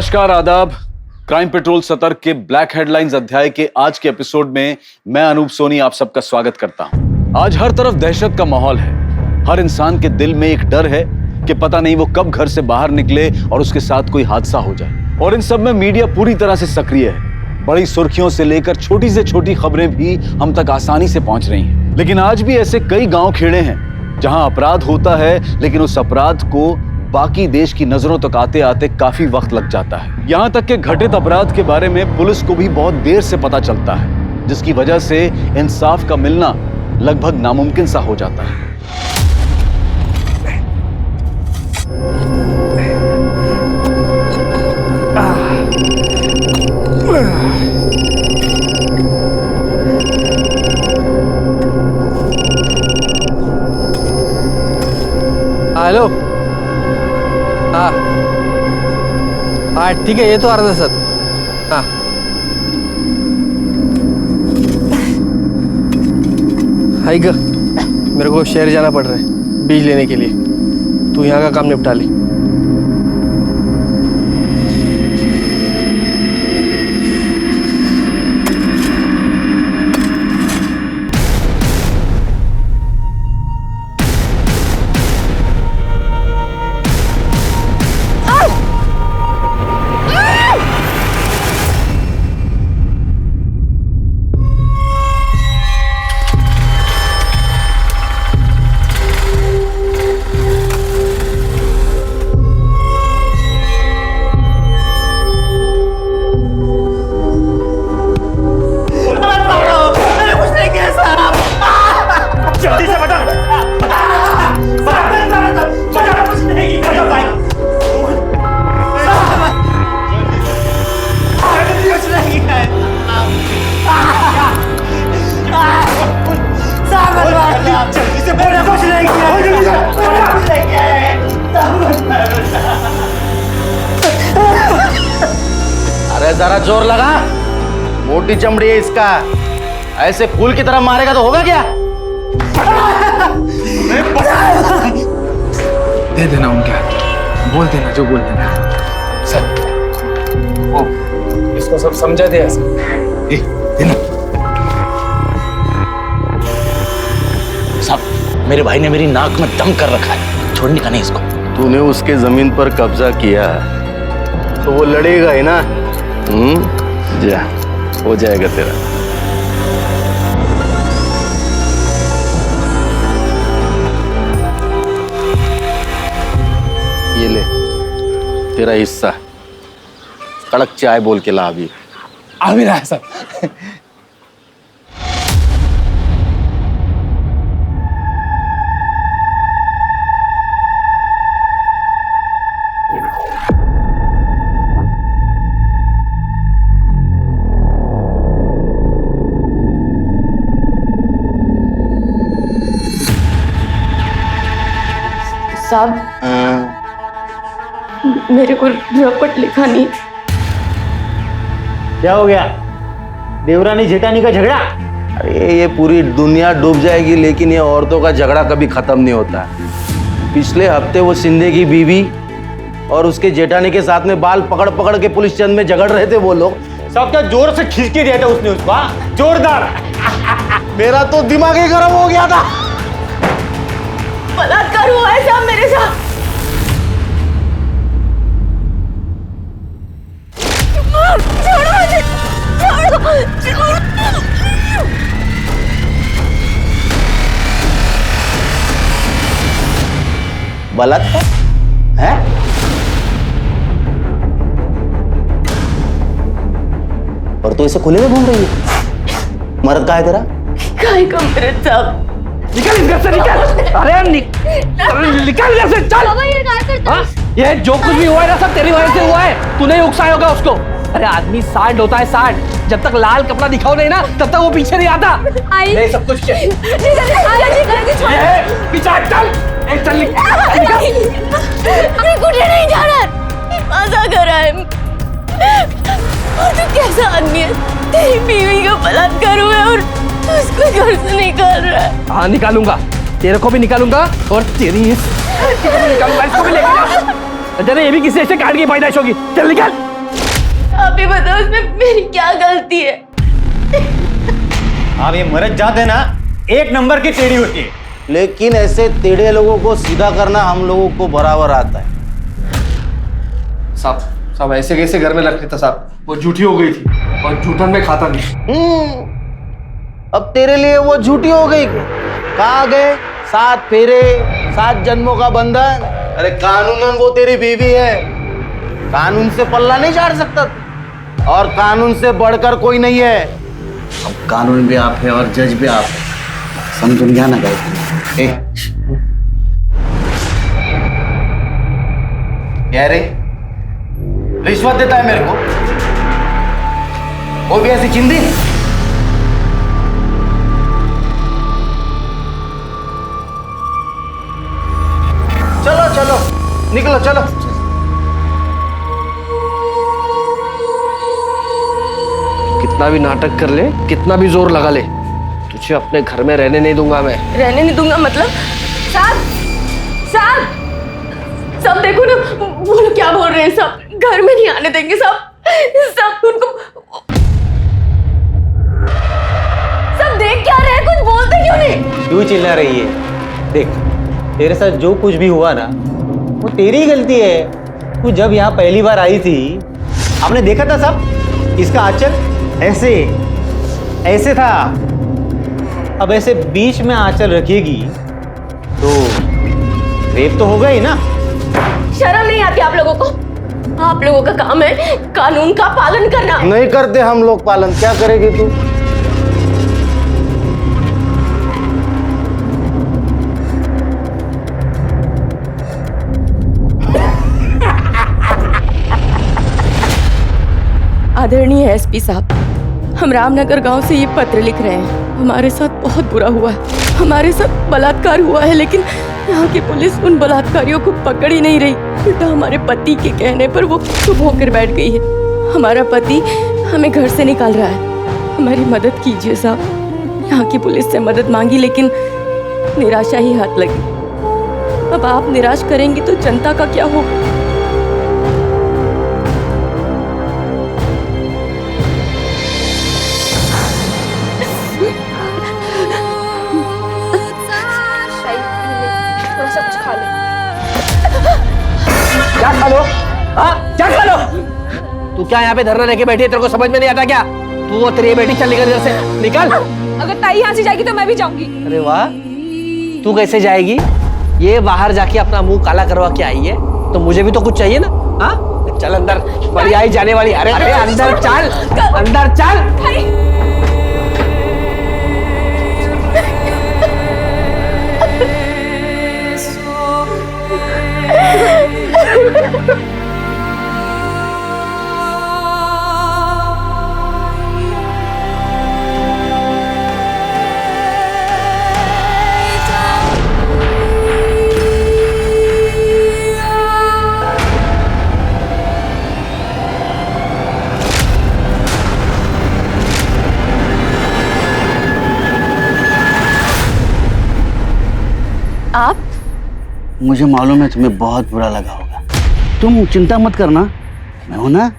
नमस्कार, आदाब। Crime petrol सतर्क के ब्लैक हेडलाइंस अध्याय के आज के एपिसोड में मैं अनूप सोनी आप सबका स्वागत करता हूं। आज हर तरफ दहशत का माहौल है। हर इंसान के दिल में एक डर है कि पता नहीं वो कब घर से बाहर निकले और उसके साथ कोई हादसा हो जाए। और इन सब में मीडिया पूरी तरह से सक्रिय है। बड़ी सुर्खियों से लेकर छोटी से छोटी खबरें भी हम तक आसानी से पहुंच रही हैं। लेकिन आज भी ऐसे कई गांव खेड़े हैं जहां अपराध होता है, लेकिन उस अपराध को बाकी देश की नजरों तक आते आते काफी वक्त लग जाता है। यहां तक कि घटित अपराध के बारे में पुलिस को भी बहुत देर से पता चलता है, जिसकी वजह से इंसाफ का मिलना लगभग नामुमकिन सा हो जाता है। हेलो। हाँ हाँ ठीक है, ये तो अर्धा सर। हाँ हाई ग, मेरे को शहर जाना पड़ रहा है बीज लेने के लिए। तू यहाँ का काम निपटा ले। अरे जरा जोर लगा, मोटी चमड़ी है इसका। ऐसे फूल की तरह मारेगा तो होगा क्या? दे देना उनके हाथ, बोल देना जो बोल देना। सर ओ, इसको सब समझा दे ऐसा। देना। साहब, मेरे भाई ने मेरी नाक में दम कर रखा है, छोड़ने का नहीं इसको। तूने उसके जमीन पर कब्जा किया तो वो लड़ेगा ही ना। जा, हो जाएगा तेरा। ये ले तेरा हिस्सा। कड़क चाय बोल के ला अभी। आ भी रहा है सर। साहब, मेरे को रपट लिखा नहीं। क्या हो गया? देवरानी जेठानी का झगड़ा? अरे ये पूरी दुनिया डूब जाएगी, लेकिन ये औरतों का झगड़ा कभी खत्म नहीं होता। पिछले हफ्ते वो शिंदे की बीवी और उसके जेठानी के साथ में बाल पकड़ पकड़ के पुलिस चंद में झगड़ रहे थे वो लोग। सब क्या जोर से खींच के दिया था उसने उसको? जोरदार। मेरा तो दिमाग ही गर्म हो गया था। बलात्कार हुआ है साहब मेरे साथ। छोड़ो मुझे, छोड़ो। बलात्कार है? और तू इसे खुले में घूम रही है? मर्द कहाँ है तेरा? काय का मेरे साहब? निकल इस घर से, निकल। अरे निकल इधर से, चल। ये काय करता है? ये जो कुछ भी हुआ है ना सब तेरी वजह से हुआ है। तूने ही उकसाया होगा उसको। अरे आदमी सांड होता है, सांड। जब तक लाल कपड़ा दिखाओ नहीं ना तब तक वो पीछे नहीं आता। ये सब कुछ पीछे चल, चल हमें कुछ नहीं जाना। मजा कर रहा है। और तू कैसा आदमी है? तेरी बीवी का बलात्कार हुआ है और तू उसको घर से निकाल रहा है। हाँ निकालूंगा, तेरे को भी निकालूंगा और तेरी इसको भी निकालूंगा, इसको भी लेके जा। ये भी किसी ऐसे काट की पैदाइश होगी। चल निकल। आप ही बताओ इसमें मेरी क्या गलती है? आप ये मरद जाते ना एक नंबर की टेढ़ी होती है। लेकिन ऐसे टेढ़े लोगों को सीधा करना हम लोगों को बराबर आता है। साहब ऐसे कैसे घर में रख लेता साहब? वो झूठी हो गई थी और झूठन में खाता नहीं। अब तेरे लिए वो झूठी हो गई। कहाँ गए 7 फेरे 7 जन्मों का बंधन? अरे कानूनन वो तेरी बीवी है, कानून से पल्ला नहीं झाड़ सकता और कानून से बढ़कर कोई नहीं है। अब कानून भी आप है और जज भी आप है, समझ गया ना गायत्री? क्या रे, रिश्वत देता है मेरे को? वो भी ऐसी चिंदी? चलो चलो निकलो चलो। कितना भी नाटक कर ले, कितना भी जोर लगा ले, तुझे अपने घर में रहने नहीं दूंगा मैं। रहने नहीं दूंगा मतलब? साहब साहब सब देखो ना, वो लोग क्या बोल रहे हैं। सब घर में नहीं आने देंगे। सब उनको सब देख क्या रहे हैं, कुछ बोलते क्यों नहीं? क्यों चिल्ला रही है? देख, तेरे साथ जो कुछ भी हुआ ना वो तेरी गलती है। तू जब यहाँ पहली बार आई थी आपने देखा था सब, इसका आंचल ऐसे ऐसे था। अब ऐसे बीच में आंचल रखेगी तो रेप तो होगा ही ना। शर्म नहीं आती आप लोगों को? आप लोगों का काम है कानून का पालन करना। नहीं करते हम लोग पालन, क्या करेगी तू? आदरणीय एसपी साहब, हम रामनगर गांव से ये पत्र लिख रहे हैं। हमारे साथ बहुत बुरा हुआ है, हमारे साथ बलात्कार हुआ है, लेकिन यहाँ की पुलिस उन बलात्कारियों को पकड़ ही नहीं रही। उल्टा हमारे पति के कहने पर वो चुप होकर बैठ गई है। हमारा पति हमें घर से निकाल रहा है, हमारी मदद कीजिए साहब। यहाँ की पुलिस से मदद मांगी लेकिन निराशा ही हाथ लगी। अब आप निराश करेंगी तो जनता का क्या होगा? क्या खा लो? हाँ क्या खा लो? तू क्या यहाँ पे धरना लेके बैठी है? तेरे को समझ में नहीं आता क्या? तू और तेरी बेटी चल निकल इधर से, निकल। अगर ताई यहाँ से जाएगी तो मैं भी जाऊंगी। अरे वाह, तू कैसे जाएगी? ये बाहर जाके अपना मुंह काला करवा के आई है तो मुझे भी तो कुछ चाहिए ना। हाँ चल अंदर, बड़ी आई जाने वाली। अरे अरे अंदर चल, अंदर चल। आप? मुझे मालूम है तुम्हें बहुत बुरा लगा होगा। तुम चिंता मत करना, मैं हूं ना।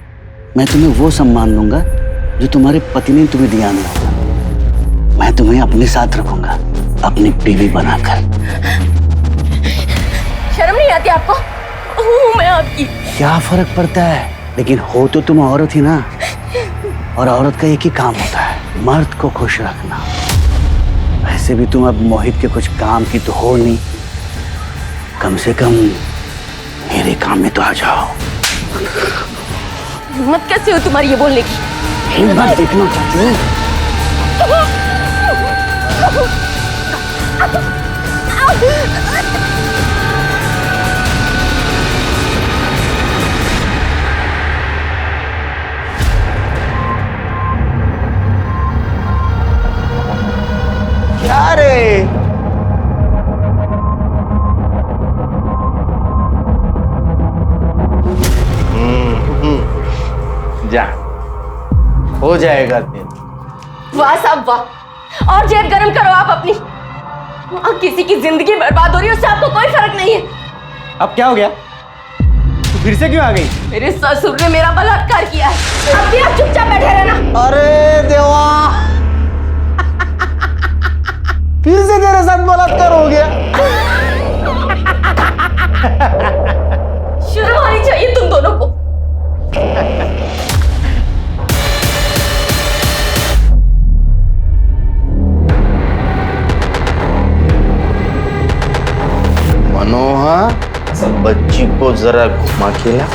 मैं तुम्हें वो सम्मान दूंगा जो तुम्हारे पति ने तुम्हें दिया नहीं होगा। मैं तुम्हें अपने साथ रखूंगा, अपनी बीवी बनाकर। शर्म नहीं आती आपको? हूँ मैं आपकी। क्या फर्क पड़ता है, लेकिन हो तो तुम औरत ही ना। और औरत का एक ही काम होता है, मर्द को खुश रखना। वैसे भी तुम अब मोहित के कुछ काम की तो हो नहीं, कम से कम मेरे काम में तो आ जाओ। हिम्मत कैसे हो तुम्हारी ये बोलने की? हिम्मत देखना चाहती हूँ। क्या रे? जा, हो जाएगा तेरा। वाह साहब वाह, और जेब गरम करो आप अपनी। वहाँ किसी की जिंदगी बर्बाद हो रही है, उससे आपको कोई फर्क नहीं है। अब क्या हो गया? तू फिर से क्यों आ गई? मेरे ससुर ने मेरा बलात्कार किया है। अब भी आप चुपचाप बैठे रहना। अरे देवा, फिर से तेरे साथ बलात्कार हो गया। शर्म आनी चाहिए तुम दोनों को। मनोहर, बच्ची को जरा घुमा के ला।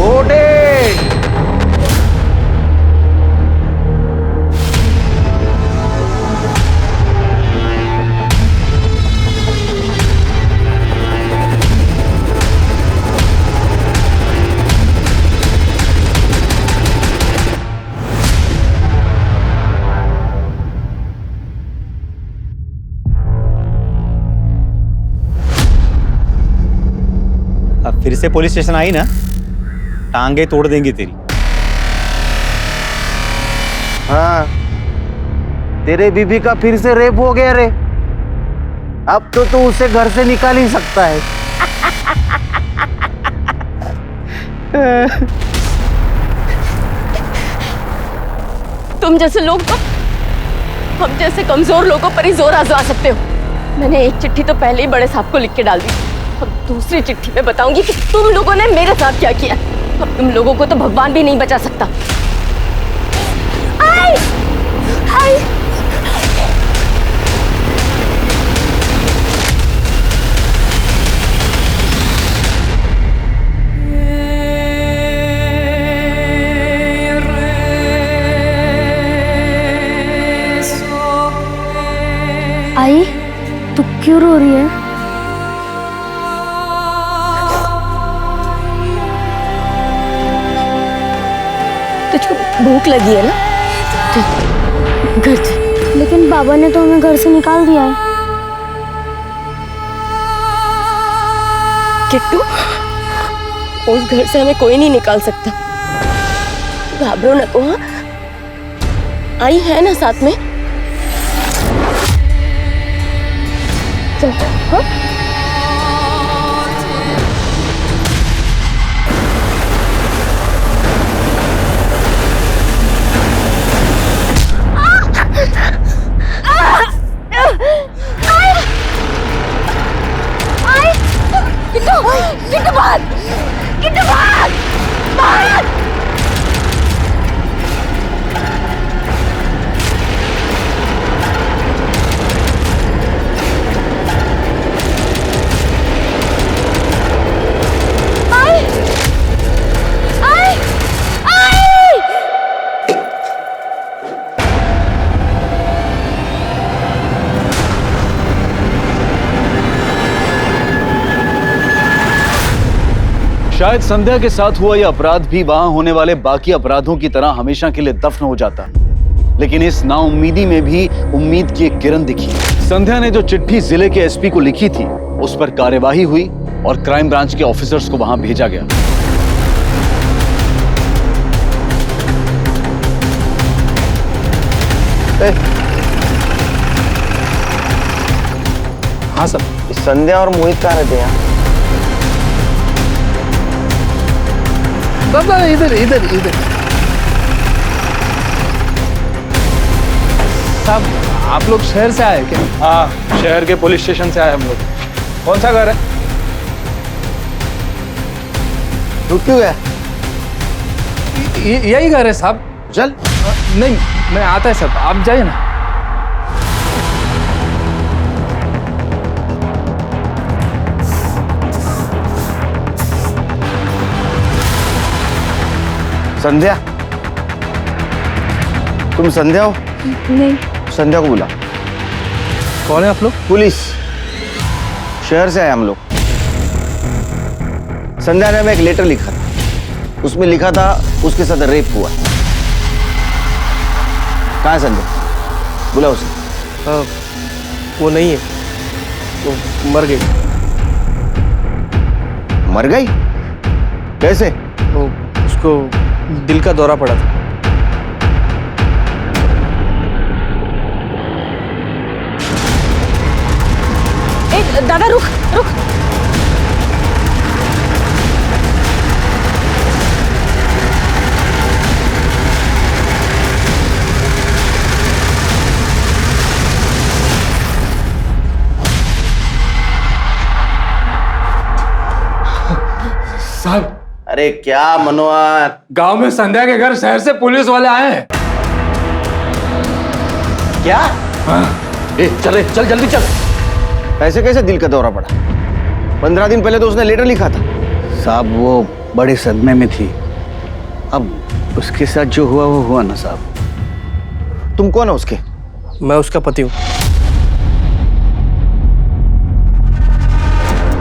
ओडे, अब फिर से पुलिस स्टेशन आई ना, टांगे तोड़ देंगी तेरी। हाँ, तेरे बीबी का फिर से रेप हो गया रे। अब तो तू उसे घर से निकाल ही सकता है। तुम जैसे लोग तो हम जैसे कमजोर लोगों पर ही जोर आजमा सकते हो। मैंने एक चिट्ठी तो पहले ही बड़े साहब को लिख के डाल दी, और दूसरी चिट्ठी में बताऊंगी कि तुम लोगों ने मेरे साथ क्या किया। अब तुम लोगों को तो भगवान भी नहीं बचा सकता। आई! आई! आई, तू क्यों रो रही है? तुझको भूख लगी है ना? चल, घर चल। लेकिन बाबा ने तो हमें घर से निकाल दिया है। किट्टू, उस घर से हमें कोई नहीं निकाल सकता। घाबरो न को। हाँ, आई है ना साथ में। चल, हाँ? किट्टू भाग! किट्टू भाग! भाग! आई! आई! आई! शायद संध्या के साथ हुआ यह अपराध भी वहां होने वाले बाकी अपराधों की तरह हमेशा के लिए दफन हो जाता, लेकिन इस नाउम्मीदी में भी उम्मीद की एक किरण दिखी। संध्या ने जो चिट्ठी जिले के एसपी को लिखी थी, उस पर कार्यवाही हुई और क्राइम ब्रांच के ऑफिसर्स को वहां भेजा गया। हाँ सर। संध्या और मोहित कहाँ रहते हैं? इधर इधर इधर। साहब, आप लोग शहर से आए क्या? हाँ, शहर के पुलिस स्टेशन से आए हम लोग। कौन सा घर है? रुक क्यों गया? यही घर है साहब। चल। नहीं, मैं आता है साहब, आप जाइए ना। संध्या, तुम संध्या हो? नहीं। संध्या को बुला। कौन है आप लोग? पुलिस, शहर से आए हम लोग। संध्या ने हमें एक लेटर लिखा था, उसमें लिखा था उसके साथ रेप हुआ। कहाँ है संध्या? बुला उसे। वो नहीं है, वो मर गई। मर गई? कैसे? वो उसको दिल का दौरा पड़ा था। दादा रुक रुक। अरे क्या मनोहर, गांव में संध्या के घर शहर से पुलिस वाले आए हैं। क्या? चल रे, चल जल्दी चल। ऐसे कैसे दिल का दौरा पड़ा? 15 दिन पहले तो उसने लेटर लिखा था। साहब वो बड़े सदमे में थी। अब उसके साथ जो हुआ वो हुआ ना साहब। तुम कौन हो उसके? मैं उसका पति हूँ।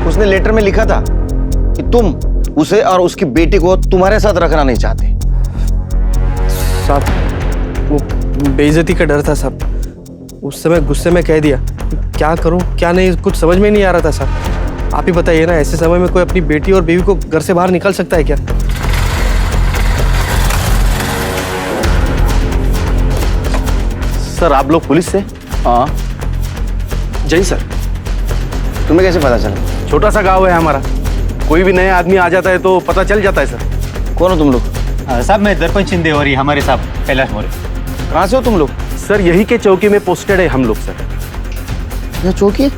उसने लेटर में लिखा था कि तुम उसे और उसकी बेटी को तुम्हारे साथ रखना नहीं चाहते। साहब वो बेइज्जती का डर था साहब, उस समय गुस्से में कह दिया। क्या करूं क्या नहीं कुछ समझ में नहीं आ रहा था साहब। आप ही बताइए ना, ऐसे समय में कोई अपनी बेटी और बीवी को घर से बाहर निकाल सकता है क्या? सर आप लोग पुलिस से? हाँ जय सर। तुम्हें कैसे पता चला? छोटा सा गांव है हमारा, कोई भी नया आदमी आ जाता है तो पता चल जाता है सर। कौन हो तुम लोग? साहब मैं दर्पण शिंदे और ये हमारे साहब कैलाश मौर्य। कहाँ से हो तुम लोग? सर यही के चौकी में पोस्टेड है हम लोग सर। यह चौकी?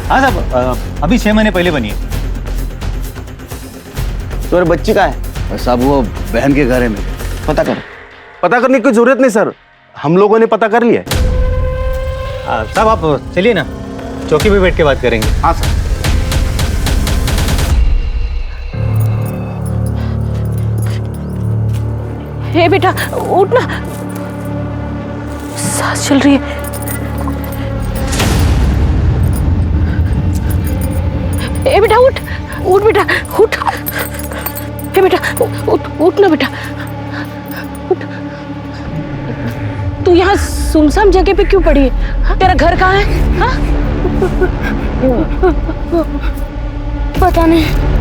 हाँ साहब अभी 6 महीने पहले बनी है। तुम्हारी बच्ची कहाँ है? साहब वो बहन के घर है मेरे। पता करो। पता करने की जरूरत नहीं सर, हम लोगों ने पता कर लिया है। साहब आप चलिए ना, चौकी पे बैठ के बात करेंगे। हाँ सर। हे बेटा उठ ना, सांस चल रही है। हे बेटा उठ, उठ बेटा उठ। हे बेटा उठ, उठ ना बेटा उठ। तू यहाँ सुनसान जगह पे क्यों पड़ी है? तेरा घर कहाँ है? हाँ? पता नहीं।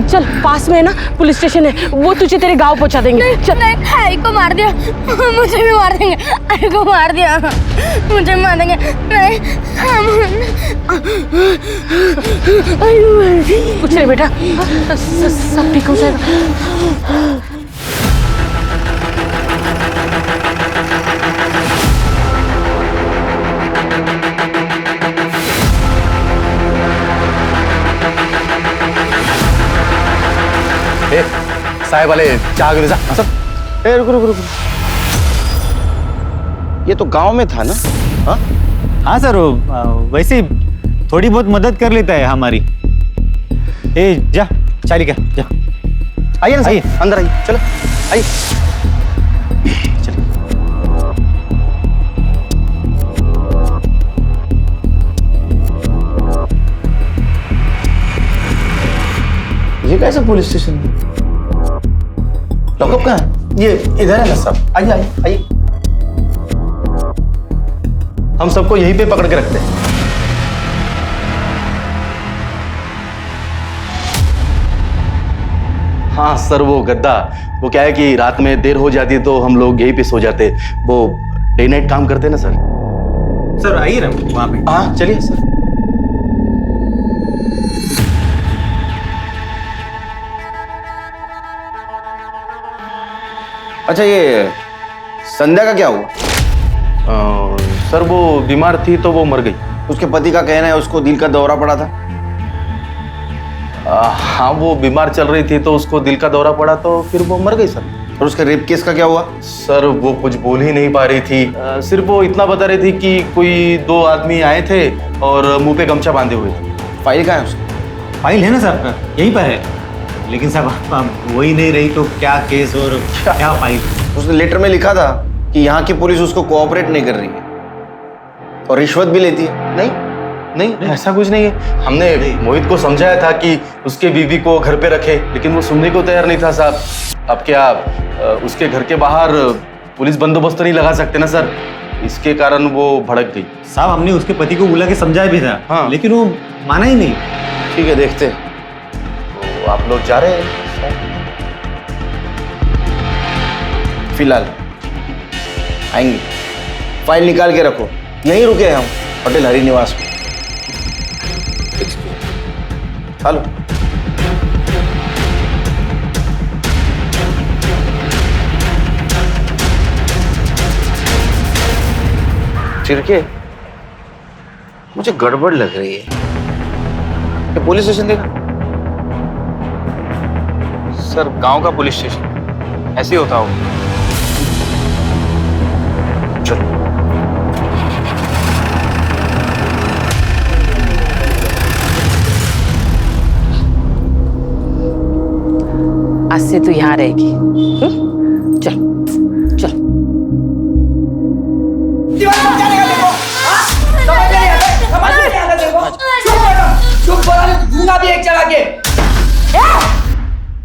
चल पास में है ना पुलिस स्टेशन है, वो तुझे तेरे गांव पहुंचा देंगे। चल। नहीं, आई को मार दिया, मुझे भी मार देंगे। आई को मार दिया, मुझे मार देंगे। नहीं कुछ नहीं बेटा, सब ठीक हो जाएगा। साहब वाले चाह गिरे सब। रुको रुको रुको, ये तो गांव में था ना? हाँ हाँ सर वैसे थोड़ी बहुत मदद कर लेता है हमारी। ए जा चालिका जा। आइए ना, आइए। अंदर आइए, चलो आइए। ये कैसा पुलिस स्टेशन है? लॉकअप कहाँ है? ये इधर है ना साहब। आइए आइए आइए। हम सबको यहीं पे पकड़ के रखते हैं। हाँ सर वो गद्दा, वो क्या है कि रात में देर हो जाती है तो हम लोग यहीं पे सो जाते। वो डे नाइट काम करते हैं ना सर। सर आइए ना वहाँ पे। हाँ चलिए सर। अच्छा ये संध्या का क्या हुआ? सर वो बीमार थी तो वो मर गई। उसके पति का कहना है उसको दिल का दौरा पड़ा था। हाँ वो बीमार चल रही थी तो उसको दिल का दौरा पड़ा तो फिर वो मर गई सर। और उसके रेप केस का क्या हुआ? सर वो कुछ बोल ही नहीं पा रही थी, सिर्फ वो इतना बता रही थी कि कोई 2 आदमी आए थे और मुंह पे गमछा बांधे हुए थे। फाइल कहाँ है उसकी? फाइल है ना साहब यहीं पर है, लेकिन साहब आप वही नहीं रही तो क्या केस और क्या फाइल? उसने लेटर में लिखा था कि यहाँ की पुलिस उसको कोऑपरेट नहीं कर रही है और रिश्वत भी लेती है। नहीं नहीं ऐसा कुछ नहीं है। हमने मोहित को समझाया था कि उसके बीवी को घर पे रखे, लेकिन वो सुनने को तैयार नहीं था साहब। अब क्या उसके घर के बाहर पुलिस बंदोबस्त नहीं लगा सकते ना सर, इसके कारण वो भड़क गई। साहब हमने उसके पति को बुला के समझाया भी था। हाँ। लेकिन वो माना ही नहीं। ठीक है देखते हैं। तो आप लोग जा रहे हैं? फिलहाल आएंगे। फाइल निकाल के रखो, यहीं रुके हैं हम होटल हरि निवास में। हेलो चिरके, मुझे गड़बड़ लग रही है। ये पुलिस स्टेशन देखा? सर गांव का पुलिस स्टेशन, ऐसे ही होता होगा। आज से तू यहाँ रहेगी। चल चल।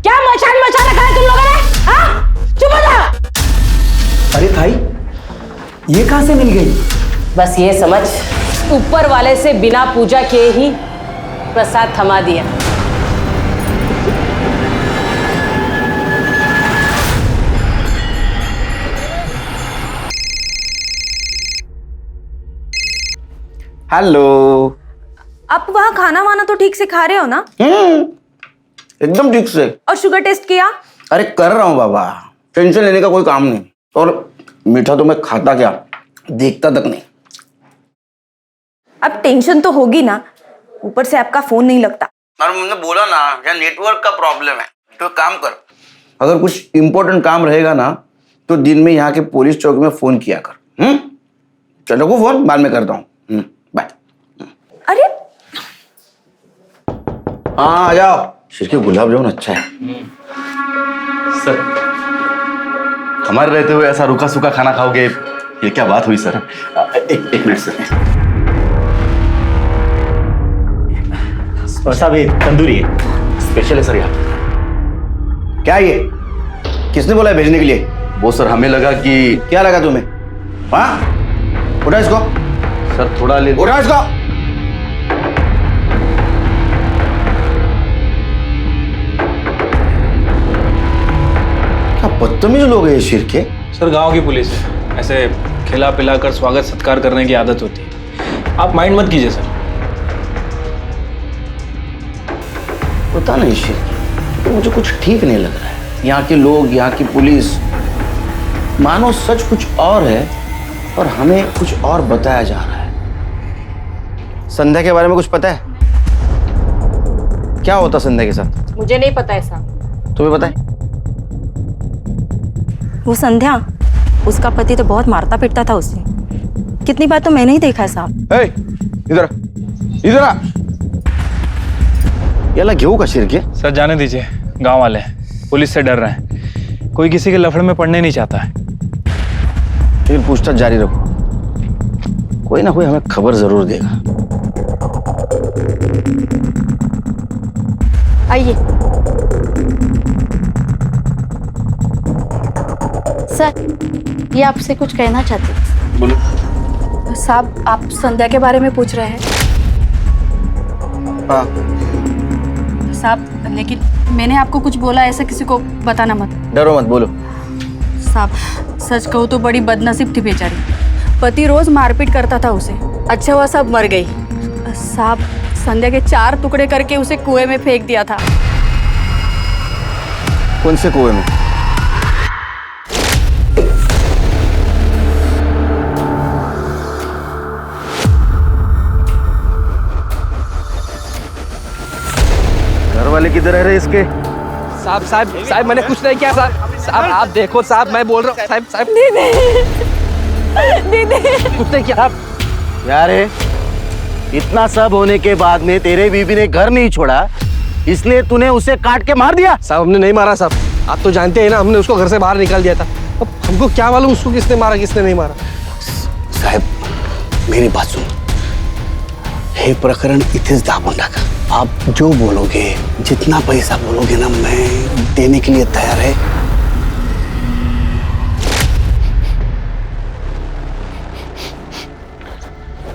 क्या मचान मचा रखा है तुम लोगों ने? हाँ? चुप हो जाओ। अरे भाई, ये कहाँ से मिल गई? बस ये समझ, ऊपर वाले से बिना पूजा किए ही प्रसाद थमा दिया। हेलो। आप वहाँ खाना वाना तो ठीक से खा रहे हो ना? एकदम ठीक से। और शुगर टेस्ट किया? अरे कर रहा हूँ बाबा, टेंशन लेने का कोई काम नहीं। और मीठा तो मैं खाता क्या, देखता तक नहीं। अब टेंशन तो होगी ना, ऊपर से आपका फोन नहीं लगता। और मैंने बोला ना, यार नेटवर्क का प्रॉब्लम है। तो काम कर, अगर कुछ इंपॉर्टेंट काम रहेगा ना तो दिन में यहाँ के पुलिस चौकी में फोन किया कर। चलो को फोन बाद में करता हूँ। बाय। अरे हाँ आ जाओ। शिरके गुलाब जामुन अच्छा है सर। हमारे रहते हुए ऐसा रूखा सूखा खाना खाओगे, ये क्या बात हुई सर? एक मिनट सर। साहब ये तंदूरी है, स्पेशल है सर यहाँ। क्या ये, किसने बोला है भेजने के लिए? वो सर हमें लगा कि। क्या लगा तुम्हें? हाँ उठा इसको सर थोड़ा ले। उठा इसको। क्या बदतमीज लोग हैं ये शिरके। सर गांव की पुलिस है, ऐसे खिला पिलाकर स्वागत सत्कार करने की आदत होती है, आप माइंड मत कीजिए सर। पता नहीं शिरके, तो मुझे कुछ ठीक नहीं लग रहा है। यहाँ के लोग, यहाँ की पुलिस, मानो सच कुछ और है और हमें कुछ और बताया जा रहा है। संध्या के बारे में कुछ पता है? क्या होता संध्या के साथ? मुझे नहीं पता है साहब। तुम्हें पता है? वो संध्या, उसका पति तो बहुत मारता पीटता था उसे। कितनी बार तो मैंने ही देखा है साहब। इधर इधर आ। याला घेऊ का शिरके? सर जाने दीजिए, गांव वाले हैं, पुलिस से डर रहे हैं, कोई किसी के लफड़े में पड़ने नहीं चाहता है। फिर पूछताछ जारी रखो, कोई ना कोई हमें खबर जरूर देगा। आइए। सर, ये आपसे कुछ कहना चाहते हैं। बोलो। साहब, आप संध्या के बारे में पूछ रहे हैं? हाँ। साहब, लेकिन मैंने आपको कुछ बोला, ऐसा किसी को बताना मत। डरो मत, बोलो। साहब, सच कहूँ तो बड़ी बदनसीब थी बेचारी। पति रोज मारपीट करता था उसे। अच्छा हुआ सब मर गई। साहब, संध्या के 4 टुकड़े करके उसे कुएं में फेंक दिया था। कौन से कुएं में? घर वाले किधर है रे इसके? साहब साहब साहब, मैंने कुछ नहीं किया साहब। साहब आप देखो साहब, मैं बोल रहा हूँ साहब। साहब दीदी कुछ नहीं किया। यार इतना सब होने के बाद में तेरे बीबी ने घर नहीं छोड़ा, इसलिए तूने उसे काट के मार दिया? साहब हमने नहीं मारा साहब, आप तो जानते हैं ना, हमने उसको घर से बाहर निकाल दिया था। अब हमको क्या मालूम उसको किसने मारा किसने नहीं मारा। साहेब मेरी बात सुन, हे प्रकरण इथेच दाबून टाका। आप जो बोलोगे, जितना पैसा बोलोगे ना, मैं देने के लिए तैयार है।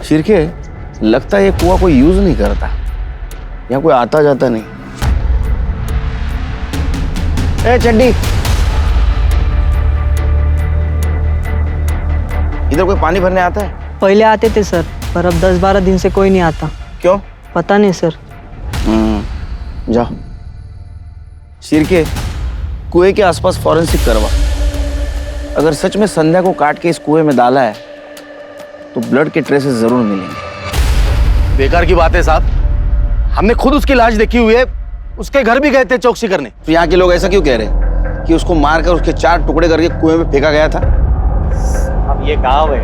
शिरके, लगता है ये कुआं कोई यूज नहीं करता, यहाँ कोई आता जाता नहीं। ए चड्डी, इधर कोई पानी भरने आता है? पहले आते थे सर, पर अब 10-12 दिन से कोई नहीं आता। क्यों? पता नहीं सर। जाओ शिरके, कुएं के आसपास फॉरेंसिक करवा। अगर सच में संध्या को काट के इस कुएं में डाला है तो ब्लड के ट्रेसेस जरूर मिलेंगे। बेकार की बात है साहब, हमने खुद उसकी लाश देखी हुई है, उसके घर भी गए थे चौकसी करने। तो यहाँ के लोग ऐसा क्यों कह रहे हैं कि उसको मारकर उसके 4 टुकड़े करके कुएं में फेंका गया था? अब ये गाँव है,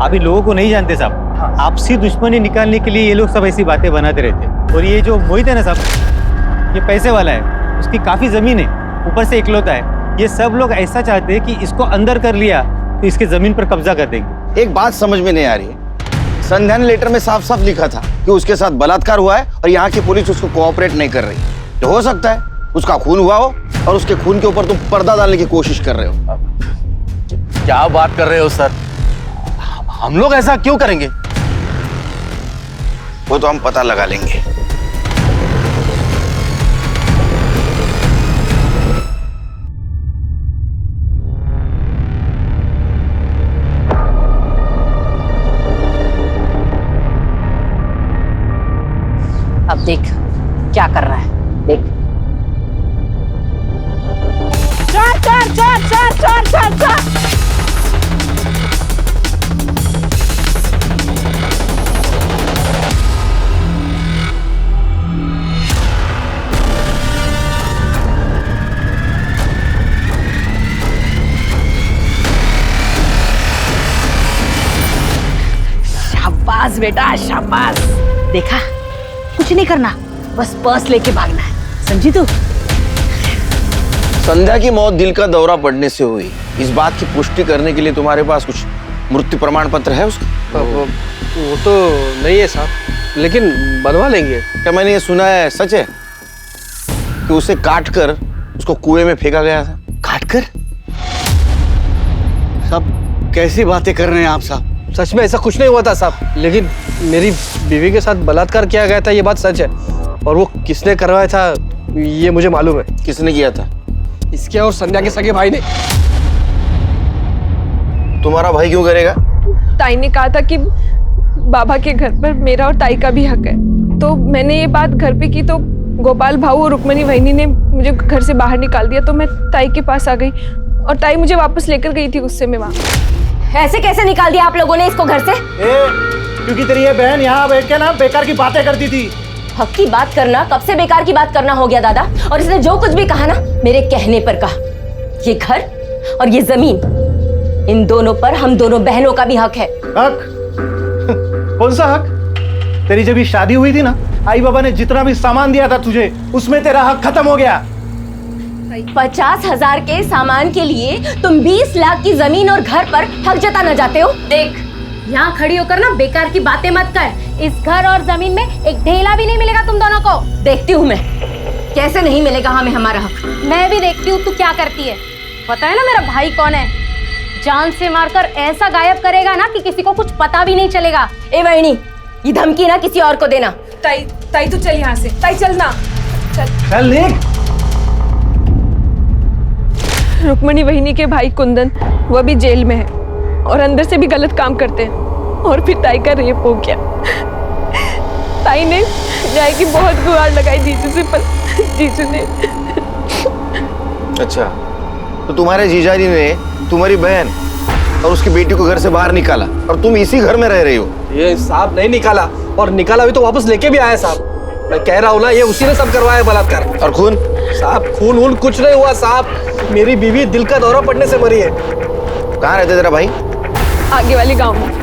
अभी लोगों को नहीं जानते साहब। आपसी दुश्मनी निकालने के लिए ये लोग सब ऐसी बातें बनाते रहते। और ये जो मोहित है ना साहब, ये पैसे वाला है, उसकी काफी जमीन है, ऊपर से इकलौता है। ये सब लोग ऐसा चाहते हैं कि इसको अंदर कर लिया तो इसके जमीन पर कब्जा कर देंगे। एक बात समझ में नहीं आ रही है, संध्या ने लेटर में साफ साफ लिखा था कि उसके साथ बलात्कार हुआ है और यहाँ की पुलिस उसको कोऑपरेट नहीं कर रही। तो हो सकता है उसका खून हुआ हो और उसके खून के ऊपर तुम पर्दा डालने की कोशिश कर रहे हो। क्या बात कर रहे हो सर? हम लोग ऐसा क्यों करेंगे? वो तो हम पता लगा लेंगे। अब देख क्या कर रहा है, देख। चोर चोर चोर चोर चोर चोर चोर। शाबाश बेटा शाबाश। देखा, कुछ नहीं करना, बस पर्स लेके भागना है, समझी तू? संध्या की मौत दिल का दौरा पड़ने से हुई, इस बात की पुष्टि करने के लिए तुम्हारे पास कुछ मृत्यु प्रमाण पत्र है उसका? वो तो नहीं है साहब, लेकिन बनवा लेंगे। क्या मैंने ये सुना है सच है कि उसे काटकर उसको कुएं में फेंका गया था? काटकर? सब कैसी बातें कर रहे हैं आप साहब? सच में ऐसा कुछ नहीं हुआ था साहब, लेकिन मेरी बीवी के साथ बलात्कार किया गया था, ये बात सच है। और वो किसने करवाया था ये मुझे मालूम है। किसने किया था? इसके और संध्या के सगे भाई ने। तुम्हारा भाई क्यों करेगा? ताई ने कहा था कि बाबा के घर पर मेरा और ताई का भी हक है, तो मैंने ये बात घर पे की तो गोपाल भाऊ और रुक्मणी वहिनी ने मुझे घर से बाहर निकाल दिया। तो मैं ताई के पास आ गई और ताई मुझे वापस लेकर गई थी गुस्से में वहाँ। ऐसे कैसे निकाल दिया आप लोगों ने इसको घर से? क्योंकि तेरी ये बहन यहाँ बैठ के ना बेकार की बातें करती थी। हक की बात करना कब से बेकार की बात करना हो गया दादा? और इसने जो कुछ भी कहा ना मेरे कहने पर कहा। ये घर और ये जमीन, इन दोनों पर हम दोनों बहनों का भी हक है। हक? कौन सा हक? तेरी जब शादी हुई थी ना, आई बाबा ने जितना भी सामान दिया था तुझे, उसमें तेरा हक खत्म हो गया। 50,000 के सामान के लिए तुम 20 लाख की जमीन और घर पर हक जताना चाहते हो? देख, यहाँ खड़ी होकर ना बेकार की बातें मत कर। इस घर और जमीन में एक ढेला भी नहीं मिलेगा तुम दोनों को। देखती हूँ मैं कैसे नहीं मिलेगा हमें हमारा हक। मैं भी देखती हूँ तू क्या करती है। पता है ना मेरा भाई कौन है? जान से मारकर ऐसा गायब करेगा ना कि किसी को कुछ पता भी नहीं चलेगा। ए वहिनी, ये धमकी ना किसी और को देना। ताई तू चल यहाँ से, ताई चल ना, चल निक। रुक्मणी वहिनी के भाई कुंदन, वह भी जेल में है और अंदर से भी गलत काम करते हैं। और फिर ताई का रेप हो गया। ताई ने न्याय की बहुत गुहार लगाई जीजू से, पर जीजू ने। अच्छा, तो तुम्हारे जीजाजी ने तुम्हारी बहन और उसकी बेटी को घर से बाहर निकाला और तुम इसी घर में रह रही हो? ये साहब नहीं निकाला, और निकाला भी तो वापस लेके भी आया साहब। मैं कह रहा हूँ ना, ये उसी ने सब करवाया बलात्कार। और खून? साहब खून वून कुछ नहीं हुआ साहब, मेरी बीवी दिल का दौरा पड़ने से मरी है। कहाँ रहते तेरा भाई? आगे वाले गांव में।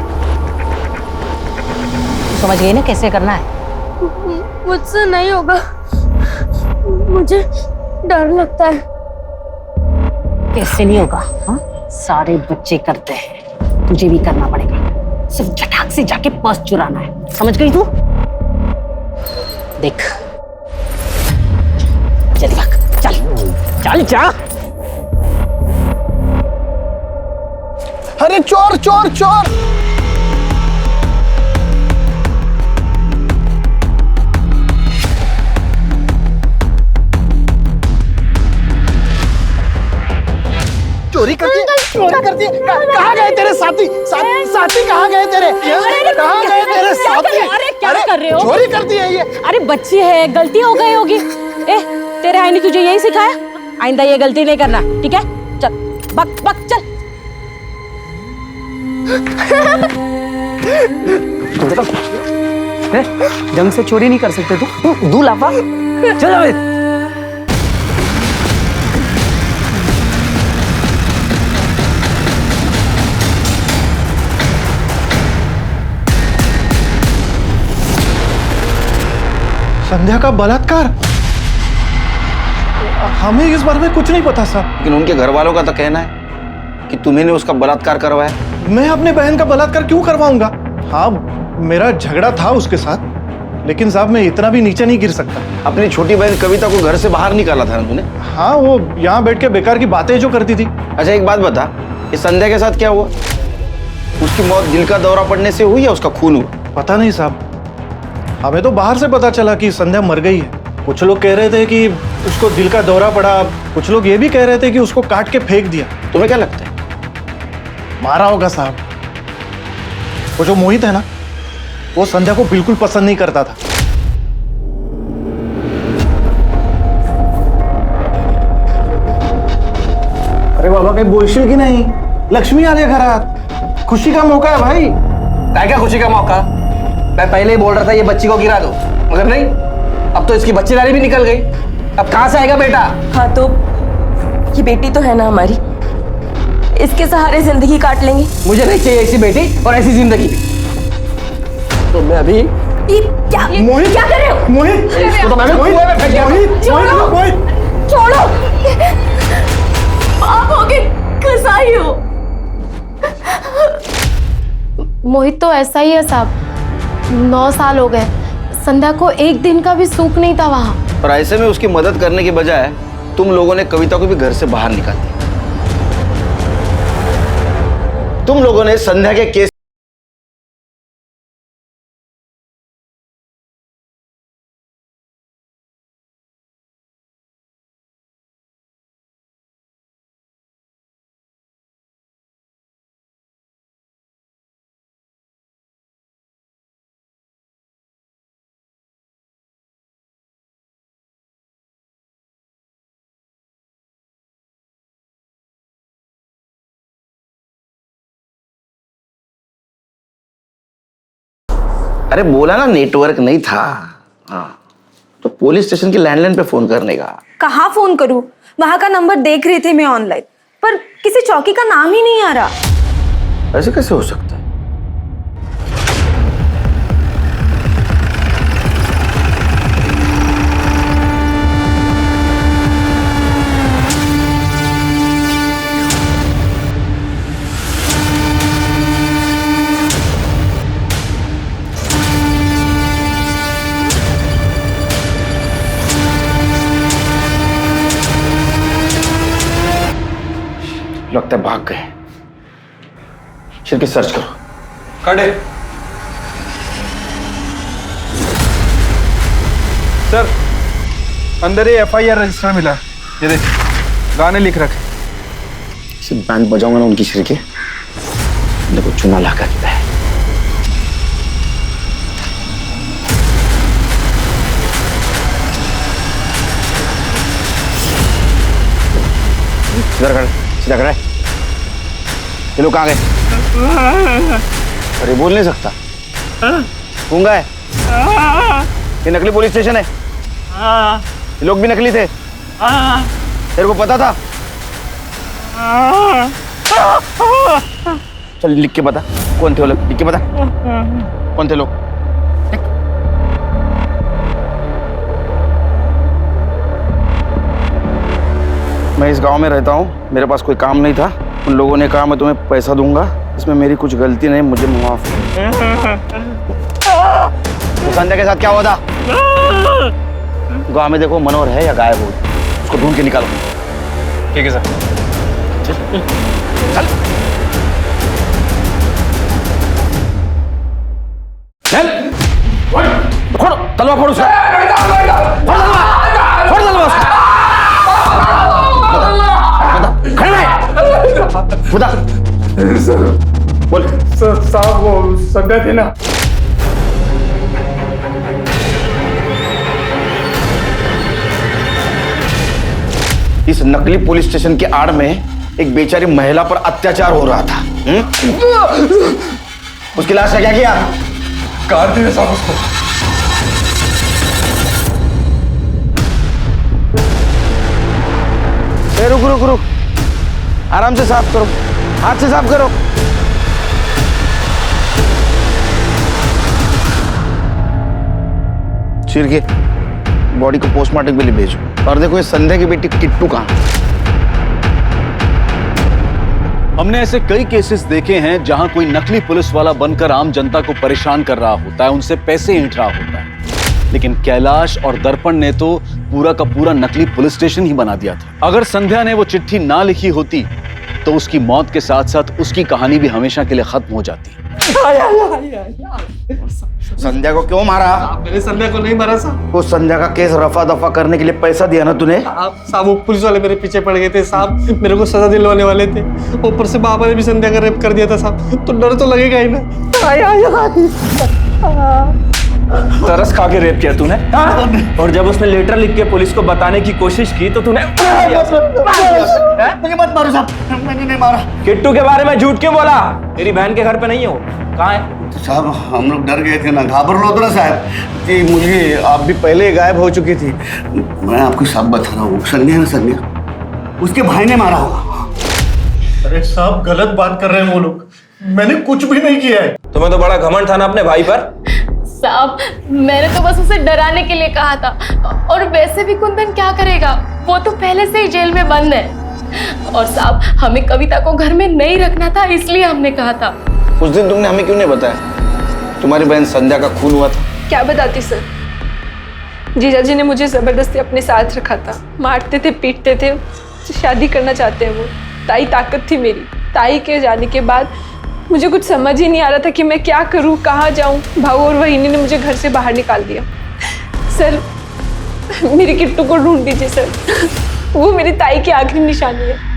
समझ गई ना कैसे करना है? मुझसे नहीं होगा, मुझे डर लगता है। कैसे नहीं होगा? हाँ, सारे बच्चे करते हैं, तुझे भी करना पड़ेगा। सिर्फ झटाक से जाके पर्स चुराना है, समझ गई तू? देख, चल भाग, चल चल जा। अरे चोर चोर चोर! चोरी करती, चोरी करती। कहाँ गए तेरे साथी? साथी कहाँ गए तेरे? कहाँ गए तेरे साथी? अरे क्या कर रहे हो? चोरी करती है ये। अरे बच्ची है, गलती हो गई होगी। तेरे आई ने तुझे यही सिखाया? आइंदा ये गलती नहीं करना, ठीक है? चल बक बक चल। ढंग से चोरी नहीं कर सकते तू लाफा। चल संध्या का बलात्कार? हमें इस बारे में कुछ नहीं पता साहब। लेकिन उनके घर वालों का तो कहना है कि तुम्ही ने उसका बलात्कार करवाया। मैं अपने बहन का बलात्कार क्यों करवाऊंगा? हाँ, मेरा झगड़ा था उसके साथ, लेकिन साहब मैं इतना भी नीचे नहीं गिर सकता। अपनी छोटी बहन कविता को घर से बाहर निकाला था ना तूने? हाँ, वो यहाँ बैठ के बेकार की बातें जो करती थी। अच्छा एक बात बता, इस संध्या के साथ क्या हुआ? उसकी मौत दिल का दौरा पड़ने से हुई या उसका खून हुआ? पता नहीं साहब, हमें तो बाहर से पता चला कि संध्या मर गई है। कुछ लोग कह रहे थे कि उसको दिल का दौरा पड़ा, कुछ लोग ये भी कह रहे थे कि उसको काट के फेंक दिया। तुम्हें क्या लगता है? मारा होगा साहब। वो जो मोहित है ना, वो संध्या को बिल्कुल पसंद नहीं करता था। अरे बाबा, काही बोलशील की नहीं? लक्ष्मी आले घरात, खुशी का मौका है भाई। क्या खुशी का मौका? मैं पहले ही बोल रहा था ये बच्ची को गिरा दो, मगर नहीं, अब तो इसकी बच्चेदारी भी निकल गई। अब कहां से आएगा बेटा? हाँ तो ये बेटी तो है ना हमारी, इसके सहारे जिंदगी काट लेंगे। मुझे नहीं चाहिए ऐसी बेटी और ऐसी जिंदगी। तो मैं अभी ये क्या मोहित, क्या कर रहे हो? मोहित, इसको तो मैंने कुएं में फेंक दिया। छोड़ो, आप हो गए कसाई हो। मोहित तो ऐसा ही है साहब, 9 साल हो गए, संध्या को एक दिन का भी सुख नहीं था वहां। और ऐसे में उसकी मदद करने के बजाय तुम लोगों ने कविता को भी घर से बाहर निकाल दिया। तुम लोगों ने संध्या के केस अरे बोला ना नेटवर्क नहीं था। हाँ, तो पुलिस स्टेशन के लैंडलाइन पे फोन करने का। कहाँ फोन करूँ? वहां का नंबर देख रही थी मैं ऑनलाइन, पर किसी चौकी का नाम ही नहीं आ रहा। ऐसे कैसे हो सकता है? लगता है भाग गए। शिरके सर्च करो। खड़े सर, अंदर ये FIR रजिस्टर मिला, ये देख, गाने लिख रखे। सिर्फ बैंड बजाऊंगा ना उनकी शिरके, देखो चुना ला करता है। इधर खड़े, सीधा खड़े। ये लोग कहाँ गए? अरे बोल नहीं सकता, गूंगा है। ये नकली पुलिस स्टेशन है। ये लोग भी नकली थे। तेरे को पता था? चल लिख के बता, कौन थे वो लोग? लिख के बता, कौन थे लोग? मैं इस गांव में रहता हूँ, मेरे पास कोई काम नहीं था। उन लोगों ने कहा मैं तुम्हें पैसा दूंगा, इसमें मेरी कुछ गलती नहीं, मुझे माफ। तो संध्या के साथ क्या हुआ था? गांव में देखो मनोहर है या गायब हो, उसको ढूंढ के निकालो। ठीक है सर। चल चल, फोड़ो तलवा, फोड़ो उसका, फोड़ तलवा उसका। खड़े रहे, बता बोल। सर साहब वो संध्या थी ना, इस नकली पुलिस स्टेशन के आड़ में एक बेचारी महिला पर अत्याचार हो रहा था। उसकी लाश का क्या किया? काट दिया साहब उसको। रुक रुक रुक, आराम से साफ करो, हाथ से साफ करो। चीर के बॉडी को पोस्टमार्टम के लिए भेजो। और देखो ये संध्या की बेटी किट्टू कहाँ है? हमने ऐसे कई केसेस देखे हैं जहां कोई नकली पुलिस वाला बनकर आम जनता को परेशान कर रहा होता है, उनसे पैसे ऐंठ रहा होता है। लेकिन कैलाश और दर्पण ने तो पूरा का पूरा नकली पुलिस स्टेशन ही बना दिया था। अगर संध्या ने वो चिट्ठी ना लिखी होती तो उसकी मौत के साथ साथ उसकी कहानी भी हमेशा के लिए खत्म हो जाती। संध्या को क्यों मारा? मैंने संध्या को नहीं मारा साहब। वो संध्या का केस रफा दफा करने के लिए पैसा दिया ना तूने? साहब वो पुलिस वाले मेरे पीछे पड़ गए थे साहब, मेरे को सजा दिलवाने वाले थे। ऊपर से बाबा ने भी संध्या का रेप कर दिया था साहब, तो डर तो लगेगा ही ना। तरस खा के रेप किया तूने, और जब उसने लेटर लिख के पुलिस को बताने की कोशिश की तो तूने मुझे मत मारो साहब, मैंने नहीं मारा। किट्टू के बारे में झूठ क्यों बोला? मेरी बहन के घर पे नहीं हो, कहाँ है? साहब हम लोग डर गए थे ना, घाबर लो तो ना साहब कि मुझे आप भी पहले गायब हो चुकी थी। मैं आपको सब बता रहा हूँ, संध्या ना संध्या उसके भाई ने मारा होगा। अरे साहब गलत बात कर रहे हैं वो लोग, मैंने कुछ भी नहीं किया है। तुम्हें तो बड़ा घमंड था ना अपने भाई पर। साहब मैंने तो बस उसे डराने के लिए कहा था, और वैसे भी कुंदन क्या करेगा, वो तो पहले से ही जेल में बंद है। और साहब हमें कविता को घर में नहीं रखना था, इसलिए हमने कहा था। उस दिन तुमने हमें क्यों नहीं बताया तुम्हारी बहन संध्या का खून हुआ था? क्या बताती सर, जीजा जी ने मुझे जबरदस्ती अपने साथ रखा था, मारते थे पीटते थे, शादी करना चाहते हैं वो। ताई ताकत थी मेरी, ताई के जाने के बाद मुझे कुछ समझ ही नहीं आ रहा था कि मैं क्या करूं, कहाँ जाऊं। भाऊ और वहीनी ने मुझे घर से बाहर निकाल दिया। सर मेरी किट्टू को ढूंढ दीजिए सर, वो मेरी ताई की आखिरी निशानी है।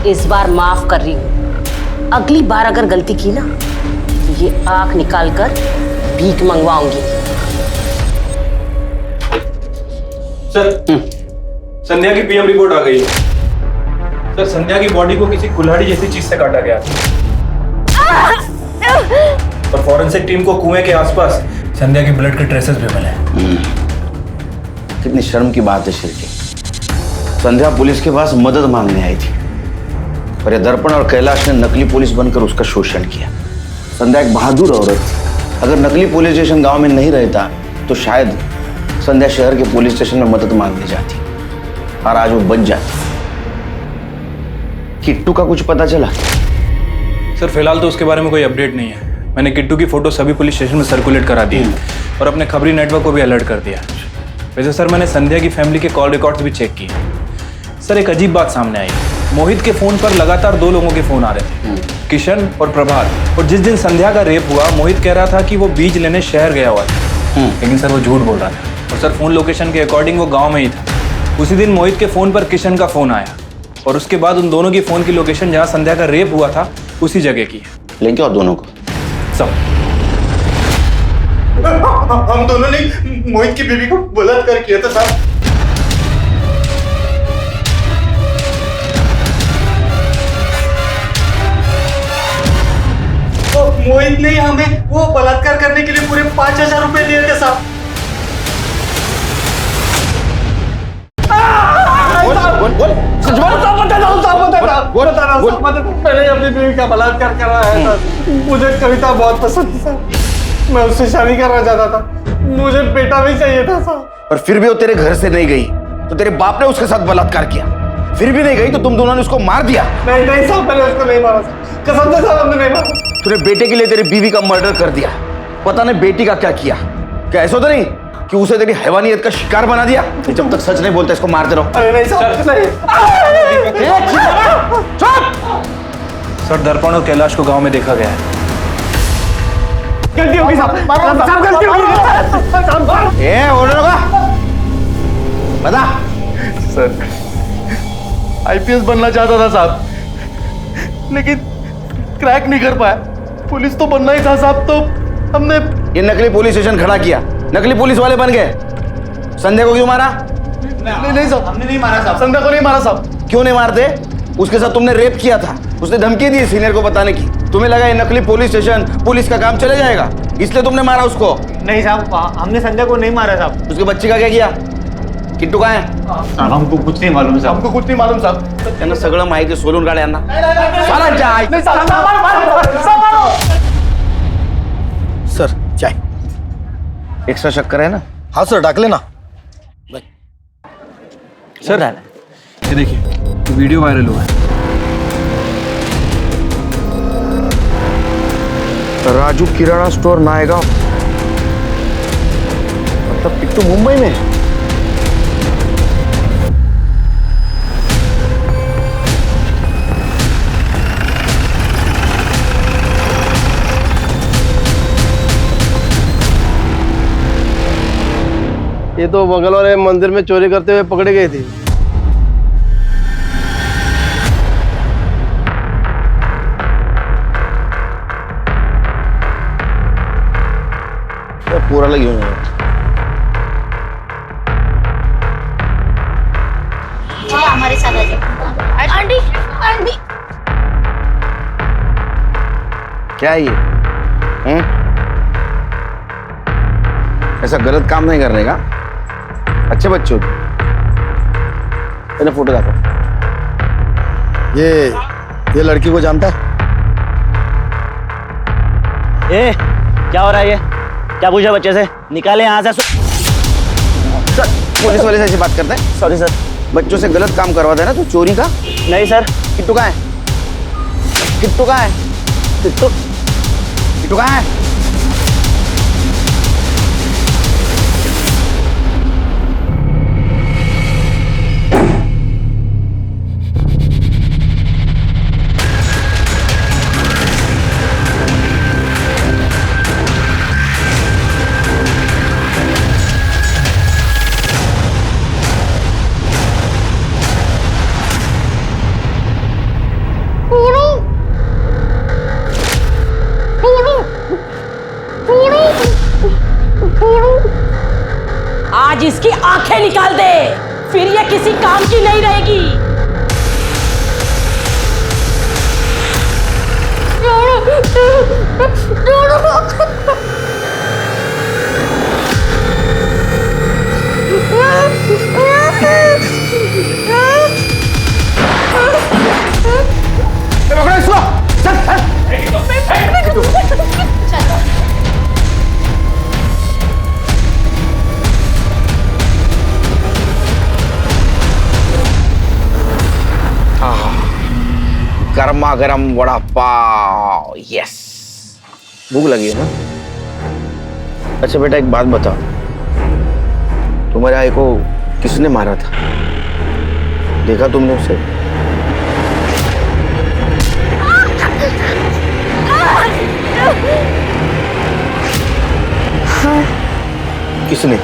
इस बार माफ कर रही हूँ, अगली बार अगर गलती की ना तो ये आंख निकाल कर भीख मंगवाऊंगी। सर संध्या की पीएम रिपोर्ट आ गई है। सर संध्या की बॉडी को किसी कुल्हाड़ी जैसी चीज से काटा गया और फॉरेंसिक टीम को कुएं के आसपास संध्या के ब्लड के ट्रेसेस भी मिले। कितनी शर्म की बात है शिल्पी, संध्या पुलिस के पास मदद मांगने आई थी और ये दर्पण और कैलाश ने नकली पुलिस बनकर उसका शोषण किया। संध्या एक बहादुर औरत थी, अगर नकली पुलिस स्टेशन गांव में नहीं रहता तो शायद संध्या शहर के पुलिस स्टेशन में मदद मांगने जाती और आज वो बच जाती। किट्टू का कुछ पता चला? सर फिलहाल तो उसके बारे में कोई अपडेट नहीं है। मैंने किट्टू की फोटो सभी पुलिस स्टेशन में सर्कुलेट करा दी है और अपने खबरी नेटवर्क को भी अलर्ट कर दिया। वैसे सर मैंने संध्या की फैमिली के कॉल रिकॉर्ड्स भी चेक किए। सर एक अजीब बात सामने आई, मोहित के फोन पर लगातार 2 लोगों के फोन आ रहे थे, किशन और प्रभात। और जिस दिन संध्या का रेप हुआ मोहित कह रहा था कि वो बीज लेने शहर गया हुआ था, लेकिन सर वो झूठ बोल रहा था। और सर फोन लोकेशन के अकॉर्डिंग वो गांव में ही था। उसी दिन मोहित के फोन पर किशन का फोन आया और उसके बाद उन दोनों की फोन की लोकेशन जहां संध्या का रेप हुआ था उसी जगह की है। लेकिन और दोनों को सब हम दोनों ने मोहित की बीवी को बलात्कार किया था साहब। मोहित ने हमें वो बलात्कार करने के लिए पूरे 5,000 रुपए दिए थे साहब। मैंने अपनी बीवी का बलात्कार करा है। मुझे कविता बहुत पसंद थी साहब, मैं उससे शादी करना चाहता था, मुझे बेटा भी चाहिए था साहब। और फिर भी वो तेरे घर से नहीं गई तो तेरे बाप ने उसके साथ बलात्कार किया, फिर भी नहीं गई तो तुम दोनों ने उसको मार दिया। नहीं साहब मैंने उसको नहीं मारा साहब, कसम से साहब हमने नहीं मारा। तूने बेटे के लिए तेरी बीवी का मर्डर कर दिया, पता नहीं बेटी का क्या किया। क्या ऐसा तो नहीं कि उसे तेरी हैवानियत का शिकार बना दिया? जब तक सच नहीं बोलता इसको मारते रहो। अरे नहीं साहब नहीं। सर दर्पण और कैलाश को गांव में देखा गया है। गलती होगी साहब, गलती होगी। ए ऑर्डर होगा बता। सर आईपीएस बनना चाहता था साहब, लेकिन क्रैक नहीं कर पाया। पुलिस तो बनना ही था साहब, तो हमने ये नकली पुलिस स्टेशन खड़ा किया, नकली पुलिस वाले बन गए। संध्या को क्यों मारा? नहीं साहब, हमने नहीं मारा साहब, संध्या को नहीं मारा साहब। क्यों नहीं मारते? उसके साथ तुमने रेप किया था, उसने धमकी दी सीनियर को बताने की। तुम्हें लगा ये नकली पुलिस स्टेशन, पुलिस का काम चले जाएगा, इसलिए तुमने मारा उसको? नहीं साहब, हमने संध्या को नहीं मारा साहब। उसके बच्चे का क्या किया? किट्टू कहाँ है? साहब हमको कुछ नहीं मालूम साहब। हमको कुछ नहीं मालूम साहब। त्यांना सगळं माहिती सोलून काढे यांना. सर चाय एक्स्ट्रा शक्कर है ना? हाँ सर, डाक लेना। सर ये देखिए वीडियो वायरल हुआ है। राजू किराना स्टोर नायगांव, मतलब किट्टू मुंबई में? ये तो बगल वाले मंदिर में चोरी करते हुए पकड़े गए थे। पूरा लगी हुई है। चलो हमारे साथ आ जाओ। आंटी आंटी क्या है ये? ऐसा गलत काम नहीं करने का, अच्छे बच्चे हो। मैंने फोटो देखो। ये लड़की को जानता है? ए, क्या हो रहा है ये? क्या पूछा बच्चे से? निकाले यहाँ से। सर पुलिस वाले से ऐसी बात करते हैं? Sorry sir. बच्चों से गलत काम करवाते हैं ना, तो चोरी का? नहीं सर। किट्टू कहाँ है? किट्टू कहाँ है? किट्टू कहाँ है? आज इसकी आंखें निकाल दे, फिर ये किसी काम की नहीं रहेगी। गर्मा गर्म वड़ा पाव, यस। भूख लगी है ना? अच्छा बेटा एक बात बताओ, तुम्हारे आई को किसने मारा था? देखा तुमने उसे? किसने?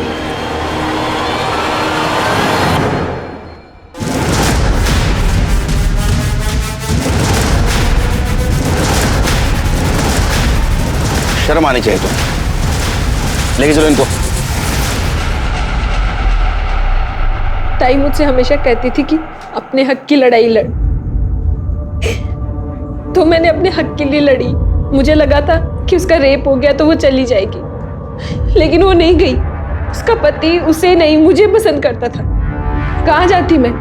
शर्म आनी चाहिए तुम्हें। लेके चलो इनको। ताई मुझसे हमेशा कहती थी कि अपने हक की लड़ाई लड़, तो मैंने अपने हक के लिए लड़ी। मुझे लगा था कि उसका रेप हो गया तो वो चली जाएगी, लेकिन वो नहीं गई। उसका पति उसे नहीं मुझे पसंद करता था। कहाँ जाती मैं?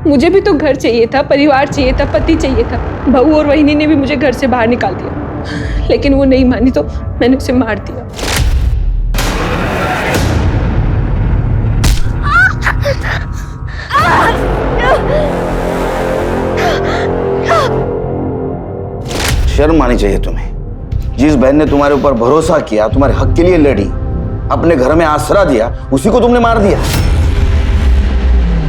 मुझे भी तो घर चाहिए था, परिवार चाहिए था, पति चाहिए था। बहू और वहिनी ने भी मुझे घर से बाहर निकाल दिया, लेकिन वो नहीं मानी तो मैंने उसे मार दिया। शर्म आनी चाहिए तुम्हें। जिस बहन ने तुम्हारे ऊपर भरोसा किया, तुम्हारे हक के लिए लड़ी, अपने घर में आसरा दिया, उसी को तुमने मार दिया।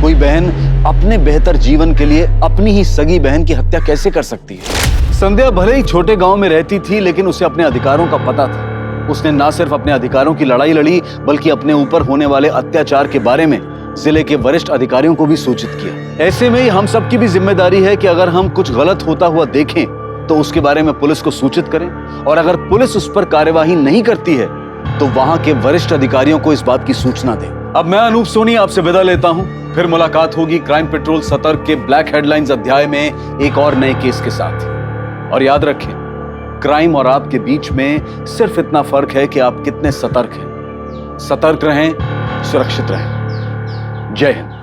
कोई बहन अपने बेहतर जीवन के लिए अपनी ही सगी बहन की हत्या कैसे कर सकती है? संध्या भले ही छोटे गांव में रहती थी, लेकिन उसे अपने अधिकारों का पता था। उसने ना सिर्फ अपने अधिकारों की लड़ाई लड़ी, बल्कि अपने ऊपर होने वाले अत्याचार के बारे में जिले के वरिष्ठ अधिकारियों को भी सूचित किया। ऐसे में ही हम सबकी भी जिम्मेदारी है कि अगर हम कुछ गलत होता हुआ देखें तो उसके बारे में पुलिस को सूचित करें, और अगर पुलिस उस पर कार्यवाही नहीं करती है तो वहां के वरिष्ठ अधिकारियों को इस बात की सूचना दें। अब मैं अनूप सोनी आपसे विदा लेता हूं। फिर मुलाकात होगी क्राइम पेट्रोल सतर्क के ब्लैक हेडलाइंस अध्याय में एक और नए केस के साथ। और याद रखें, क्राइम और आपके बीच में सिर्फ इतना फर्क है कि आप कितने सतर्क हैं। सतर्क रहें, सुरक्षित रहें। जय हिंद।